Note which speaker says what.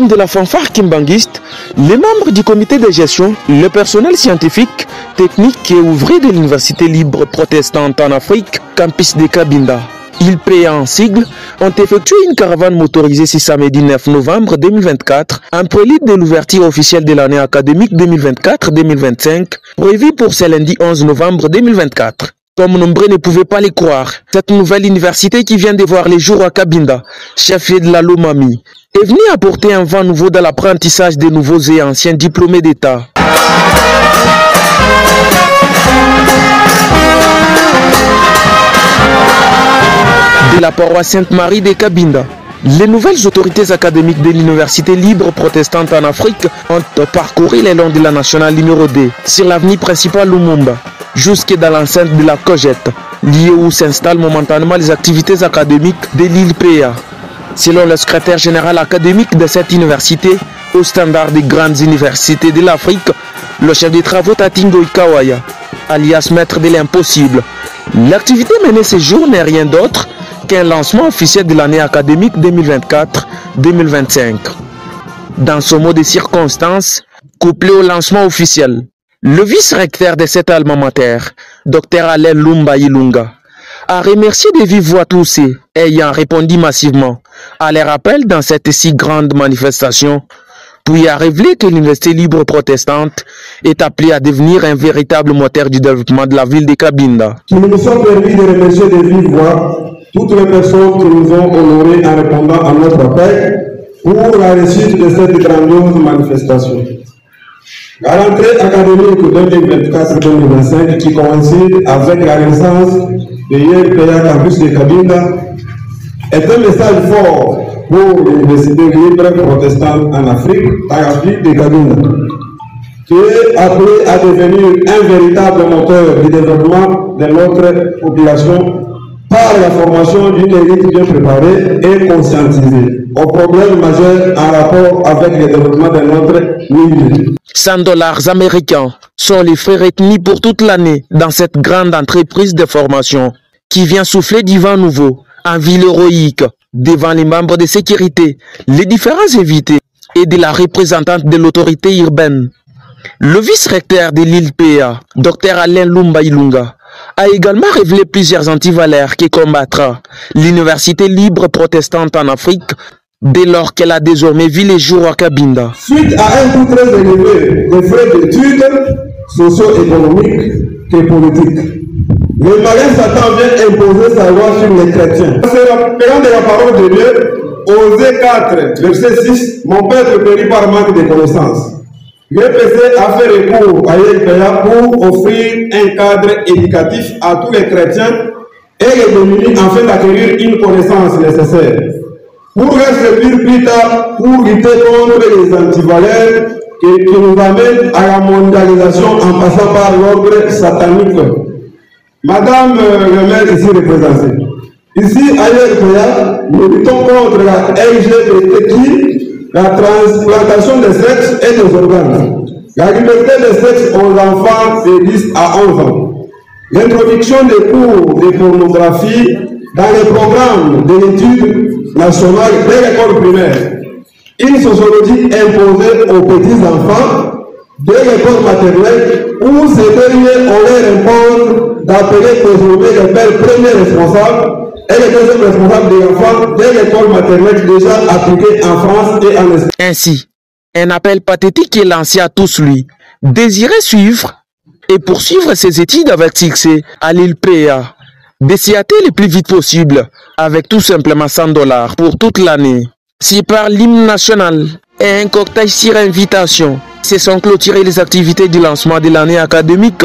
Speaker 1: terme de la fanfare kimbanguiste, les membres du comité de gestion, le personnel scientifique, technique et ouvrier de l'Université libre protestante en Afrique, campus de Cabinda, ILPEA en sigle, ont effectué une caravane motorisée ce samedi 9 novembre 2024, en prélude de l'ouverture officielle de l'année académique 2024-2025, prévue pour ce lundi 11 novembre 2024. Comme nombreux ne pouvaient pas les croire, cette nouvelle université qui vient de voir les jours à Cabinda, chef-lieu de la Lomami, est venue apporter un vent nouveau dans l'apprentissage des nouveaux et anciens diplômés d'État. De la paroisse Sainte-Marie de Cabinda, les nouvelles autorités académiques de l'Université libre protestante en Afrique ont parcouru le long de la nationale numéro 2 sur l'avenue principale Lumumba, jusque dans l'enceinte de la Cogette, lieu où s'installent momentanément les activités académiques de l'ILPEA. Selon le secrétaire général académique de cette université, au standard des grandes universités de l'Afrique, le chef des travaux Tatingo Ikawaya, alias maître de l'impossible, l'activité menée ce jour n'est rien d'autre qu'un lancement officiel de l'année académique 2024-2025. Dans ce mot de circonstance, couplé au lancement officiel, le vice-recteur de cet alma mater, Dr Alain Lumba Ilunga, a remercié de vive voix tous ceux ayant répondu massivement à les rappels dans cette si grande manifestation, puis a révélé que l'Université libre protestante est appelée à devenir un véritable moteur du développement de la ville de Cabinda.
Speaker 2: Nous nous sommes permis de remercier de vive voix toutes les personnes qui nous ont honorés en répondant à notre appel pour la réussite de cette grandiose manifestation. La rentrée académique 2024-2025 qui coïncide avec la naissance de l'ILPEA campus de Cabinda est un message fort pour l'Université libre protestante en Afrique, à la ville de Cabinda, qui est appelée à devenir un véritable moteur du développement de notre population par la formation d'une élite bien préparée et conscientisée aux problèmes majeurs en rapport avec le développement de notre milieu.
Speaker 1: 100 $ américains sont les frais retenus pour toute l'année dans cette grande entreprise de formation qui vient souffler du vent nouveau en ville héroïque devant les membres de sécurité, les différents invités et de la représentante de l'autorité urbaine. Le vice-recteur de l'ILPEA, Dr Alain Lumba Ilunga, a également révélé plusieurs antivaleurs qui combattra l'Université libre protestante en Afrique dès lors qu'elle a désormais vu les jours à Cabinda.
Speaker 2: Suite à un coût très élevé des frais d'études socio-économiques et politiques, le malin Satan vient imposer sa loi sur les chrétiens. Se rappellant de la parole de Dieu, Osée 4, verset 6, mon peuple périt par manque de connaissances. l'UPC a fait recours à l'ILPEA pour offrir un cadre éducatif à tous les chrétiens et les démunis afin d'acquérir une connaissance nécessaire pour servir plus tard pour lutter contre les antivaleurs qui nous amènent à la mondialisation en passant par l'ordre satanique. Madame le maire ici représentée, ici à l'ILPEA, nous luttons contre la LGBTQ, la transplantation des sexes et des organes, la liberté des sexes aux enfants de 10 à 11 ans, l'introduction des cours de pornographie dans les programmes d'études nationales dès l'école primaire, une sociologie imposée aux petits-enfants dès l'école maternelle où ces derniers on leur impose d'appeler désormais les pères premiers responsables et les deuxièmes responsables des enfants dès l'école maternelle déjà appliquée en France et en Espagne.
Speaker 1: Ainsi, un appel pathétique est lancé à tous lui, désirer suivre et poursuivre ses études avec succès à l'ILPEA, de s'y hâter le plus vite possible, avec tout simplement 100 $ pour toute l'année. Si par l'hymne national et un cocktail sur invitation, se sont clôturées les activités du lancement de l'année académique.